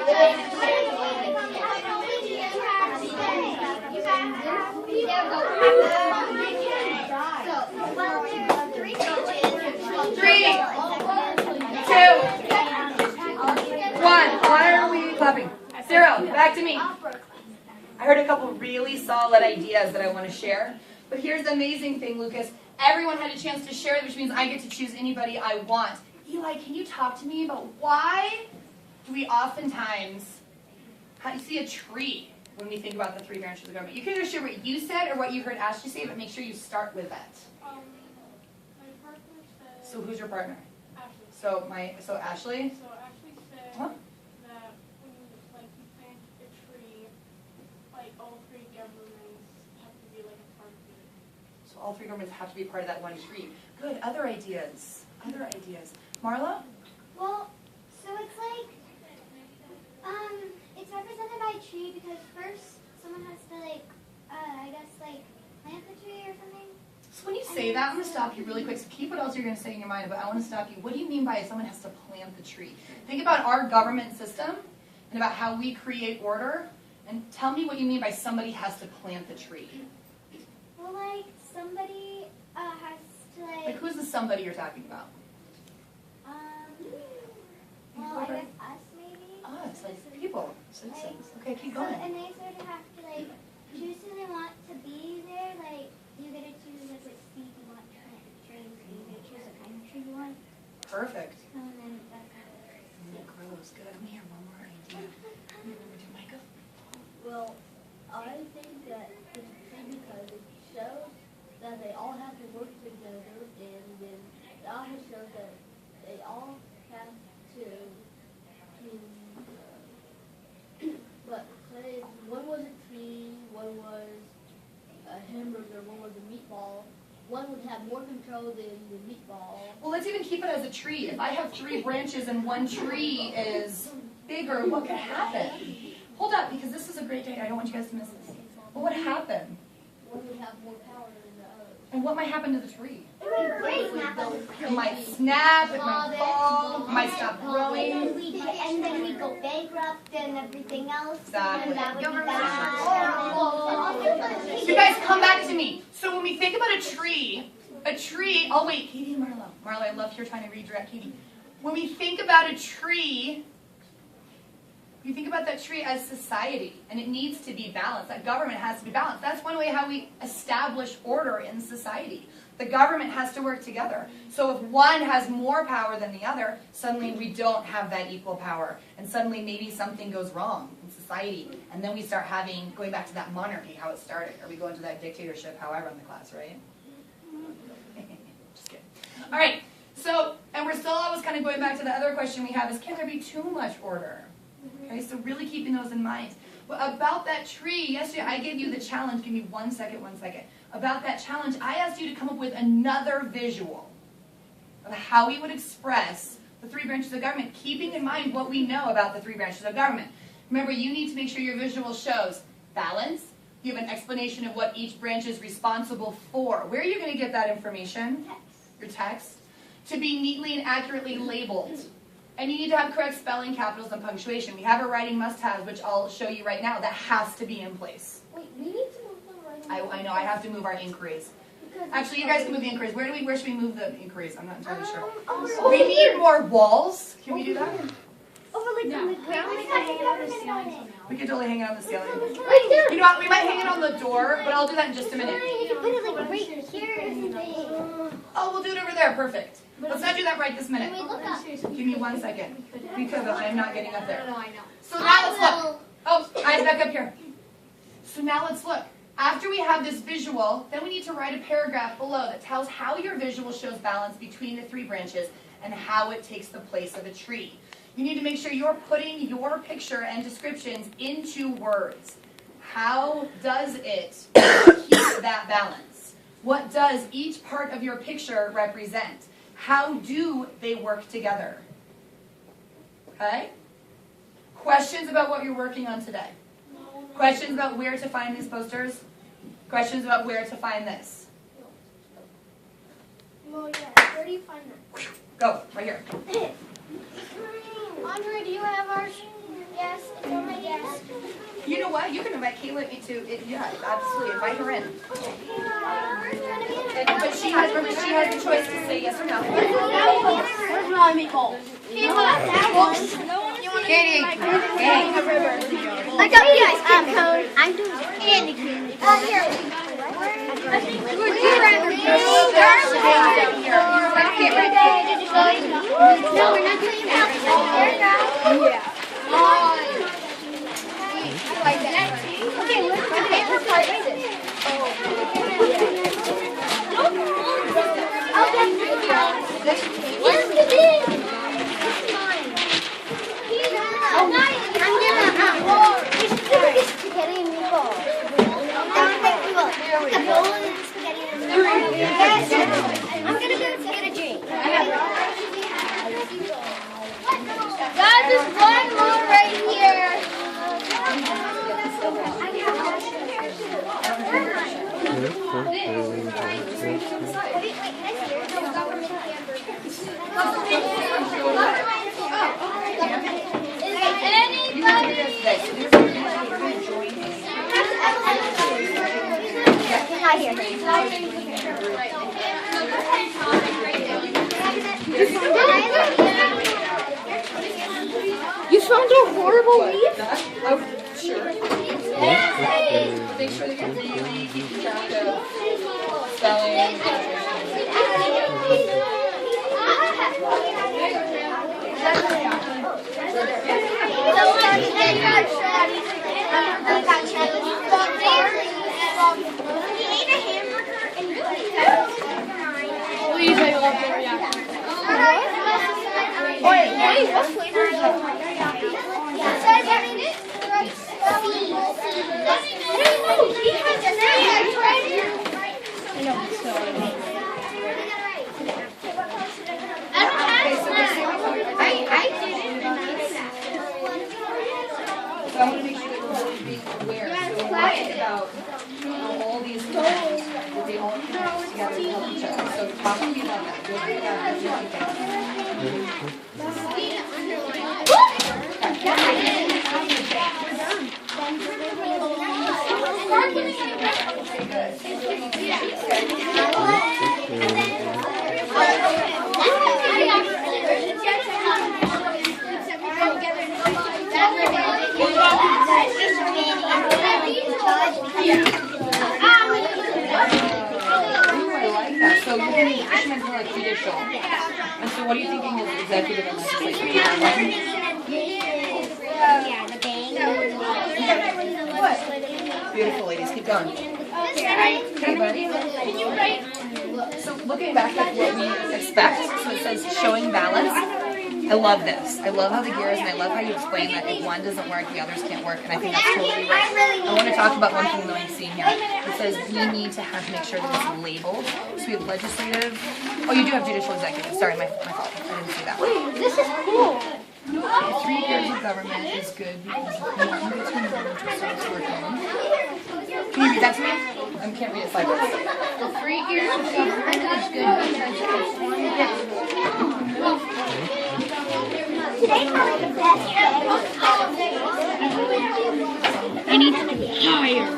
Three, two, one. Why are we clapping? 0. Back to me. I heard a couple really solid ideas that I want to share. But here's the amazing thing, Lucas. Everyone had a chance to share, which means I get to choose anybody I want. Eli, can you talk to me about why do we oftentimes see a tree when we think about the 3 branches of government? You can either share what you said or what you heard Ashley say, but make sure you start with that. My partner said. So who's your partner? Ashley. So Ashley? So Ashley said Huh? that when you plant a tree, all 3 governments have to be a part of it. So all 3 governments have to be part of that one tree. Good. Other ideas? Other ideas? Marla? Well, so it's it's represented by a tree because first someone has to plant the tree or something. So when you say that, I'm going to stop you really quick. So keep what else you're going to say in your mind, but I want to stop you. What do you mean by someone has to plant the tree? Think about our government system and about how we create order, and tell me what you mean by somebody has to plant the tree. Well, somebody has to who's the somebody you're talking about? well, I guess us maybe. Us, people, citizens. Okay, keep going. And they sort of have to choose who they want to be there. You get to choose what seed you want to plant the tree, so you get to choose what kind of tree you want. Perfect. And then that kind of It grows. Good. I'm here. One more idea. Remember to Micah? Well, I think that it's true because it shows that they all have to work together, and then it also shows that they all have to, but say one was a tree, one was a hamburger, one was a meatball, one would have more control than the meatball. Well, let's even keep it as a tree. If I have 3 branches and one tree is bigger, what could happen? Hold up, because this is a great day. I don't want you guys to miss this. What would happen? One would have more power than the other. And what might happen to the tree? It It might snap, it might fall, it might stop growing. and then we go bankrupt and everything else. Exactly. And that would be bad. You guys come back to me. So when we think about a tree, oh wait, Katie and Marlo. Marlo, I love you're trying to redirect Katie. When we think about a tree, you think about that tree as society, and it needs to be balanced. That government has to be balanced. That's one way how we establish order in society. The government has to work together. So if one has more power than the other, suddenly we don't have that equal power. And suddenly maybe something goes wrong in society. And then we start going back to that monarchy, how it started. Or we go into that dictatorship, however, in the class, right? Just kidding. All right. So, and we're still always kind of going back to the other question we have is, can there be too much order? Okay, so really keeping those in mind. But about that tree, yesterday I gave you the challenge. Give me 1 second. About that challenge, I asked you to come up with another visual of how we would express the 3 branches of government, keeping in mind what we know about the 3 branches of government. Remember, you need to make sure your visual shows balance. You have an explanation of what each branch is responsible for. Where are you going to get that information? Your text. To be neatly and accurately labeled. And you need to have correct spelling, capitals, and punctuation. We have a writing must-have, which I'll show you right now. That has to be in place. Wait, we need to move the writing. I know, I have to move our inquiries. Actually, you guys can move the inquiries. Where should we move the inquiries? I'm not entirely sure. We need more walls. Can we do that? Over on the ground. We could totally hang it on the ceiling. Right there. You know what? We might hang it on the door, but I'll do that in just a minute. You can put it right here or something. Oh, we'll do it over there. Perfect. Let's not do that right this minute. Can we look up? Give me 1 second. Because I am not getting up there. No, I know. So now let's look. Oh, eyes back up here. So now let's look. After we have this visual, then we need to write a paragraph below that tells how your visual shows balance between the 3 branches and how it takes the place of a tree. You need to make sure you're putting your picture and descriptions into words. How does it keep that balance? What does each part of your picture represent? How do they work together? Okay? Questions about what you're working on today? Questions about where to find these posters? Questions about where to find this? Well, yeah. Where do you find them? Go, right here. Andre, do you have ours? Yeah. Yes, it's on my desk. You know what? You can invite Kaeyla and me too. Yeah, absolutely. Invite her in. But she has the choice to say yes or no. Where's my meatball? Katie. I got you guys cone. I'm doing candy cane. Here. No, we're not playing out. Like that. Okay, what's the favorite part of this? Where's the big? I'm gonna spaghetti and meatballs. I'm gonna go get a drink. Guys, there's one more right here. You found a horrible leaf? Oh, sure. Make sure that you're really keeping track of spelling. Please, I love your reaction. Wait, what flavor is that? So I want to make sure that we're really being aware. So we're talking about all these things that they all connect together to help each other. So talk to me about that. What do you So you're going to fishermen for like judicial. And so what are you thinking is executive and legislative? Yeah, the bang. Beautiful, ladies. Keep going. Okay, buddy. So looking back at what we expect, so it says showing balance. I love this. I love how the gears, and I love how you explain that if one doesn't work, the others can't work, and I think that's totally right. I want to talk about one thing that I'm seeing here. It says we need to have to make sure that it's labeled. So we have legislative. Oh, you do have judicial executive. Sorry, my fault. I didn't see that. Wait, this is cool. 3 years of government is good because one between them to start working. Can you read that to me? I can't read it sideways. 3 years of government is good because it's one day. Today's probably the best day. I need to do it higher.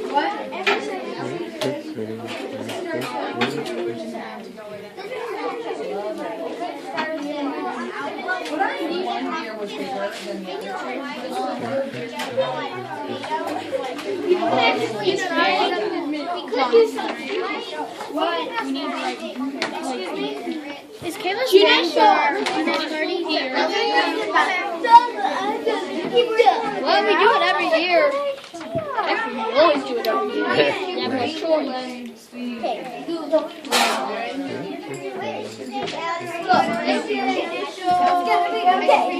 What? What I mean, one year was bigger than the other What? Is Kayla's judicial already here? Well, we do it every year. Actually, we always do it every year. Never a choice. Okay,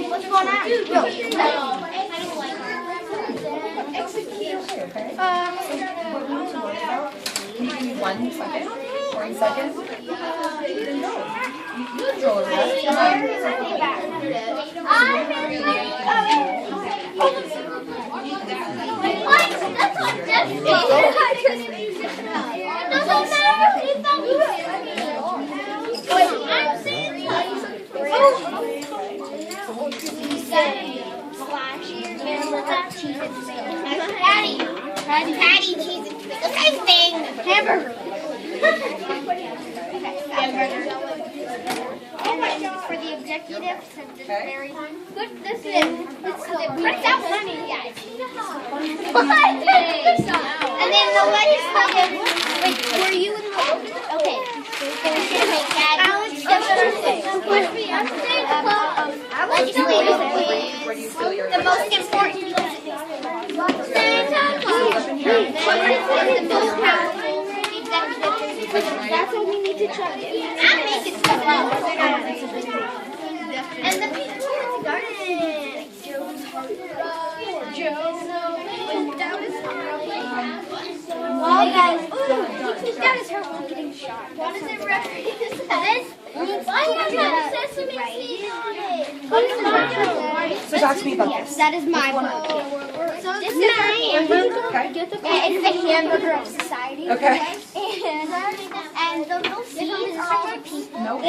what's going on? Can you give me 1 second? 40 seconds? You control over that. What? That's what Jeff did. It doesn't matter if I'm Wait, I'm saying Patty, cheese, and tomato. The same thing. Hamburger. And then for the executive, since it's very good, this is it. Prints out funny, guys. And then the legislative, wait, were you in the, okay. So we're going to make that. Legislative is the most important. That's what we need to try. I'm making stuff up. And the people Well, guys, he peeked out his heart while getting shot. What does it represent? Sesame seed on it. So talk to me about this. That is my book. So this is our hamburger. Okay. It's the hamburger of society. Okay. And the little seeds are all the people. Nope.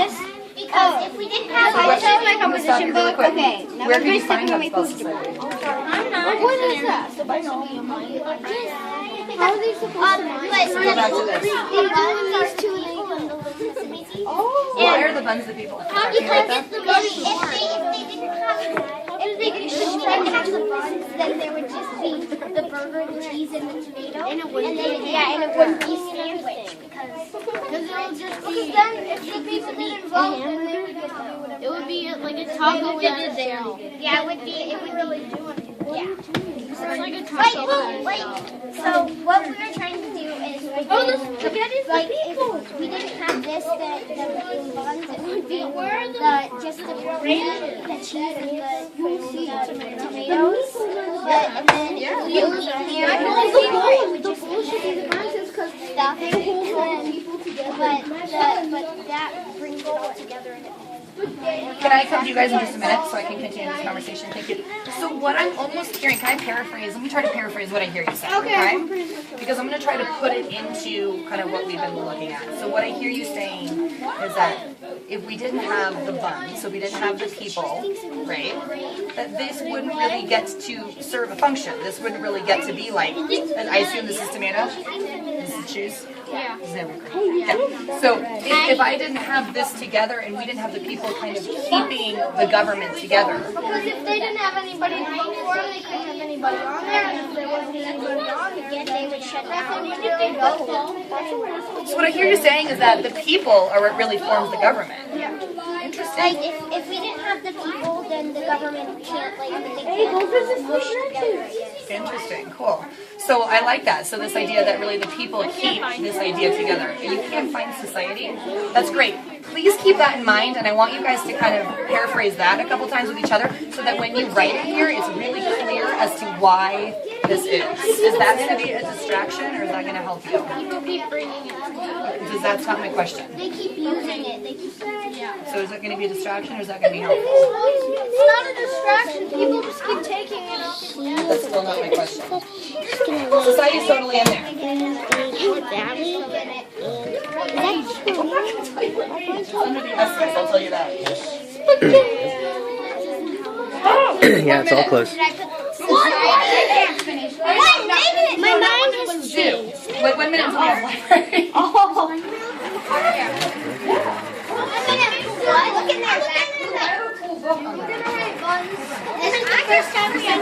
Because if we didn't have So what- my I'm gonna stop composition you really book, quick. okay. Now Where we're can you going to find stick that my spell poster. society? I'm not. What is that? How are they supposed to mind? Go back to this. These two and then you come to the Sesame seeds. Why are the buns the people? Because if they didn't have the buns, then there would just be the burger, the cheese, and the tomato, and it wouldn't be sandwich because it'll just be. Then if the people didn't vote, then they would get to do whatever. It would be like a taco without a shell. Yeah, it would really do anything. Yeah. It's like a taco without a shell. So what we were trying to do is like if we didn't have this, the buns, it would be just the cheese and the tomatoes. And then it would just be stuffing. But that brings it all together and it Can I come to you guys in just a minute so I can continue this conversation? Thank you. So what I'm almost hearing, can I paraphrase? Let me try to paraphrase what I hear you say, okay? Because I'm going to try to put it into kind of what we've been looking at. So what I hear you saying is that if we didn't have the buns, so we didn't have the people, right, that this wouldn't really get to serve a function. This wouldn't really get to be like, and I assume this is tomato? This is cheese? Yeah. This is everything. Yeah. So if I didn't have this together and we didn't have the people kind of keeping the government together. Because if they didn't have anybody to vote for them, they couldn't have anybody on there. And if there wasn't anybody on there, they would shut down. So what I hear you saying is that the people are what really forms the government. Interesting. Like, if we didn't have the people, then the government can't, like, they can't push together. Interesting. Cool. So I like that. So this idea that really the people keep this idea together. And you can't find society. That's great. Please keep that in mind, and I want you guys to kind of paraphrase that a couple times with each other so that when you write it here, it's really clear as to why this is. Is that going to be a distraction, or is that going to help you? People keep bringing it. Because that's not my question. They keep using it. They keep So is it going to be a distraction, or is that going to be helpful? It's not a distraction. People just keep taking it off. That's still not my question. Society's totally in there. Under the essence, I'll tell you that. Yeah, it's all close. My mind is Two. Wait 1 minute until we have library. Look in there. This is the first time we have